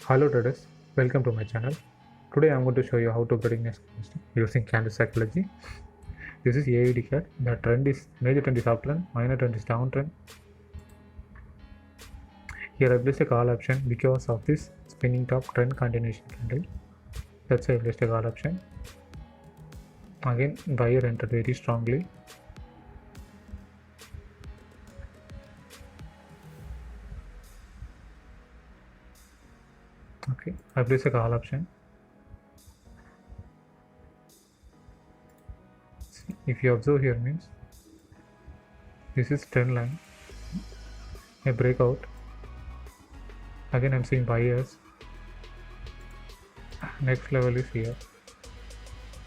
Hello traders, welcome to my channel. Today I'm going to show you how to predict next candlestick using candle psychology. This is AID cat. The trend is major trend is uptrend, minor trend is downtrend. Here I placed a call option because of this spinning top trend continuation candle. That's why I placed a call option. Again, buyer entered very strongly. Okay, I placed a call option. See, if you observe here means this is trend line, a breakout. Again I'm seeing buyers. Next level is here.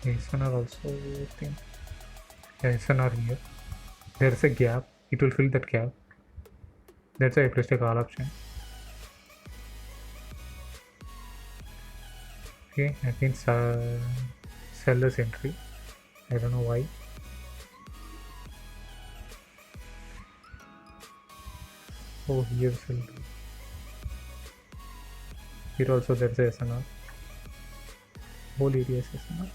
SNR also I think. Yeah, SNR here. There is a gap. It will fill that gap. That's why I placed a call option. Okay, again seller's entry. I don't know why. Oh, here seller. Here also there is a SNR. Whole area is SNR.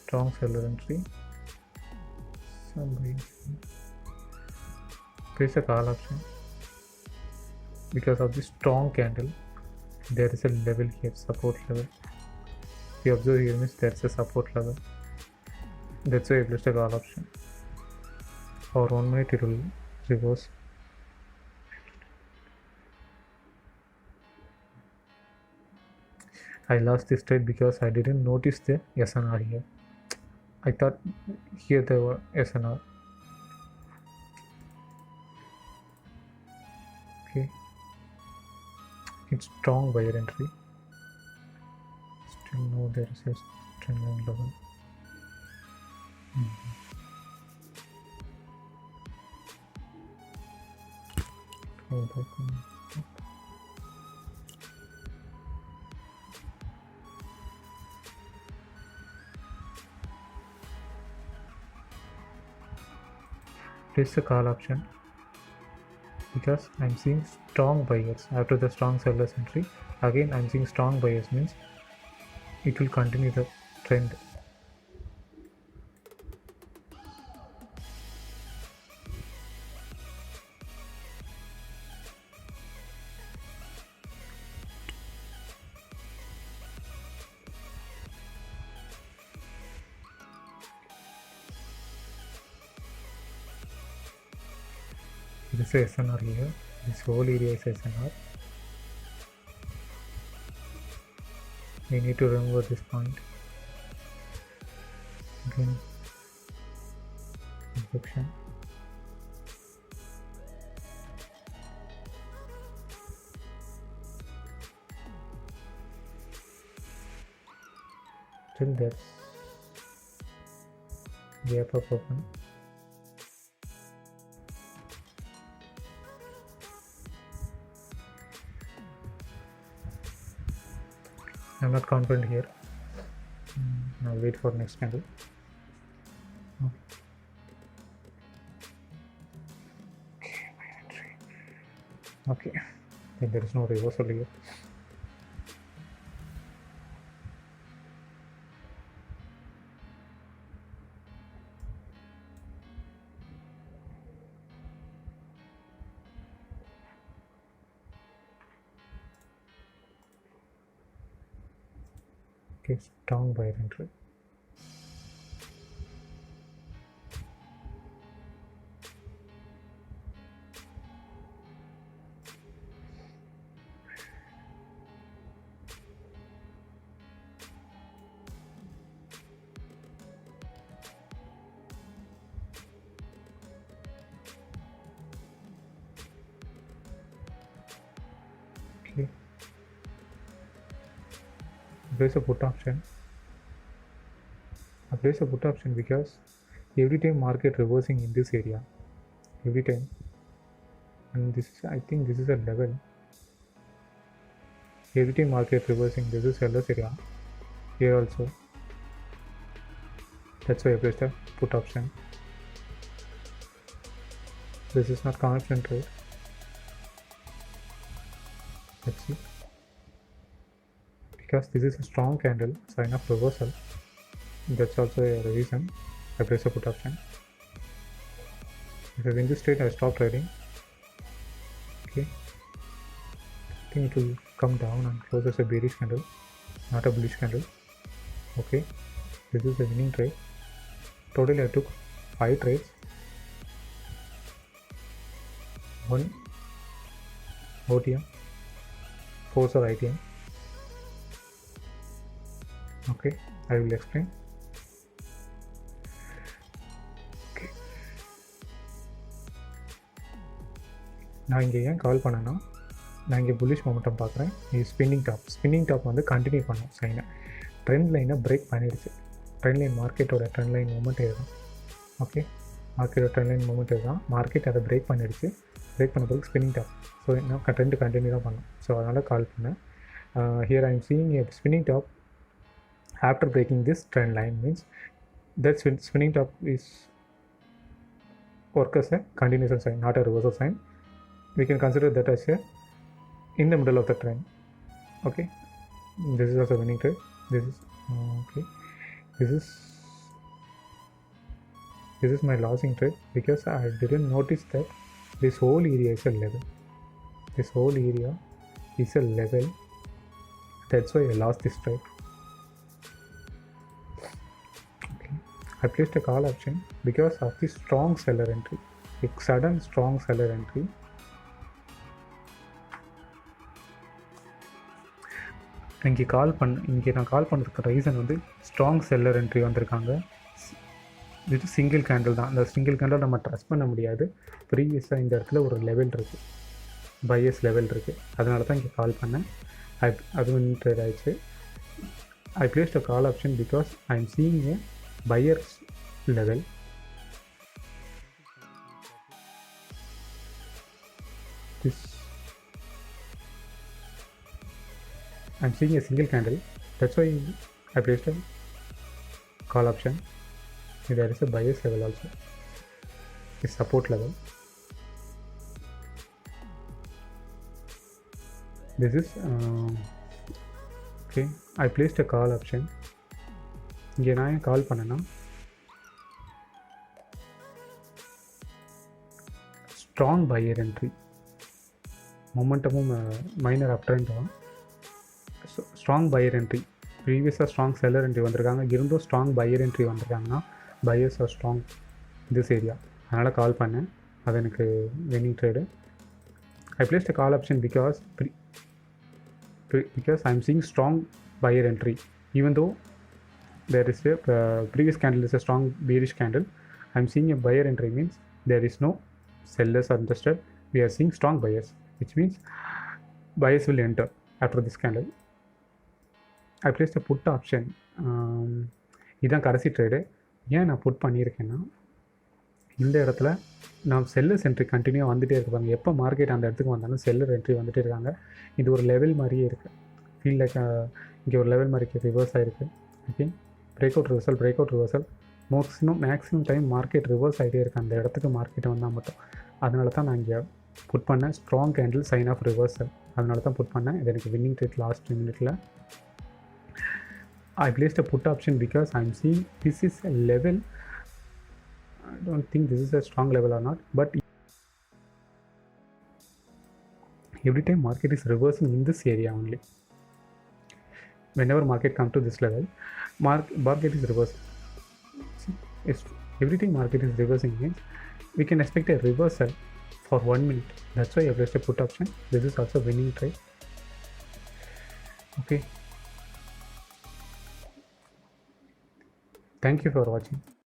Strong seller entry. Some buying. Place a call option. Because of this strong candle, there is a level here, support level. If you observe here means there is a support level. That's why I placed a call option. For 1 minute it will reverse. I lost this trade because I didn't notice the SNR here. I thought here there were SNR. Okay, it's strong buyer entry. Still no, there is a trend line level. Go back on. Place the call option because I'm seeing strong buyers after the strong sellers entry. Again I'm seeing strong buyers means it will continue the trend. This is SNR here. This whole area is SNR. We need to remember this point. Again, rejection. Till there, gap up open. I'm not confident here. I'll wait for next candle. Okay, my entry. Okay, then there is no reversal here. Okay, strong buyer entry. Okay, place a put option. I place a put option because every time market reversing in this area, every time, and this is, I think this is a level. Every time market reversing, this is sellers area. Here also. That's why I placed a put option. This is not confident trade. Let's see. Because this is a strong candle, sign of reversal. That's also a reason I place a put option. If I win this trade, I stop trading. Okay. I think it will come down and close as a bearish candle, not a bullish candle. Okay. This is a winning trade. Totally I took 5 trades. 1 OTM, 4 are ITM. Okay, I will explain. Okay. நான் இங்கே ஏன் call பண்ணேன்னா, நான் இங்கே bullish momentum பார்க்குறேன். இது spinning top வந்து continue பண்ணும் சைனை. ட்ரெண்ட் லைனை பிரேக் பண்ணிடுச்சு. ட்ரெண்ட் லைன் மார்க்கெட்டோட ட்ரெண்ட் லைன் மூமெண்ட் இதுதான். ஓகே, மார்க்கெட்டோட ட்ரெண்ட் லைன் மூமெண்ட் இதுதான். மார்க்கெட் அதை பிரேக் பண்ணிடுச்சு. பிரேக் பண்ண பிறகு ஸ்பின்னிங் டாப். ஸோ இன்னும் ட்ரெண்ட் கண்டினியூ தான் பண்ணும். ஸோ அதனால் கால் பண்ணேன். Here I am seeing a spinning top after breaking this trend line, means that spinning top is work as a continuation sign, not a reversal sign. We can consider that as a in the middle of the trend. Okay, this is also winning trade. This is okay. This is my losing trade because I didn't notice that this whole area is a level. This whole area is a level. That's why I lost this trade. Okay, I placed a call option because of the strong seller entry. A sudden strong seller entry. இங்கே நான் கால் பண்ணுறதுக்கு reason வந்து strong seller entry வந்திருக்காங்க. இது single candle தான். அந்த single candle நம்ம trust பண்ண முடியாது. ப்ரீவியஸாக இந்த இடத்துல ஒரு லெவல் இருக்குது, பையர்ஸ் லெவல் இருக்குது. அதனால தான் இங்கே கால் பண்ணேன். அதுவும் ட்ரேட் ஆயிடுச்சு. I placed a call option because I am seeing a buyer's level. This I am seeing a single candle. That's why I placed a call option. There is a buyer's level also, a support level. This is okay. I placed a call option. இங்கே நான் ஏன் call பண்ணேன்னா, strong buyer entry, மொமெண்டமும் minor up trend தான். Strong buyer entry, ப்ரீவியஸாக strong seller entry வந்திருக்காங்க. இருந்தும் strong buyer entry வந்திருக்காங்கன்னா buyers are strong this area. அதனால் கால் பண்ணேன். அது எனக்கு winning trade. I placed a call option because I am seeing strong buyer entry. Even though there is a previous candle is a strong bearish candle, I am seeing a buyer entry, means there is no sellers are interested. We are seeing strong buyers, which means buyers will enter after this candle. I placed a put option. இதான் கடைசி trade. ஏன் நான் put பண்ணியிருக்கேன்னா, இந்த இடத்துல நான் sellers entry continue வந்துகிட்டே இருப்பாங்க. எப்போ மார்க்கெட் அந்த இடத்துக்கு வந்தாலும் செல்லர் என்ட்ரி வந்துகிட்டே இருக்காங்க. இது ஒரு லெவல் மாதிரியே இருக்குது. ஃபீல் லைக் இங்கே ஒரு லெவல் மாதிரி ரிவர்ஸ் ஆகிருக்கு. Okay, break out reversal. Maximum time market reverse ஆகிட்டே இருக்குது அந்த இடத்துக்கு மார்க்கெட்டை வந்தால் மட்டும். அதனால தான் நான் இங்கே புட் பண்ணேன். Strong candle, sign of reversal. அதனால தான் புட் பண்ணேன். இது எனக்கு வின்னிங் ட்ரேட் லாஸ்ட் 2 மினிட்ல. I placed a put option because I am seeing this is a level. I don't think this is a strong level or not, but every time market is reversing in this area only. Whenever market come to this level, market is reversing. See, every time market is reversing means we can expect a reversal for 1 minute. That's why I placed a put option. This is also winning trade. Okay. Thank you for watching.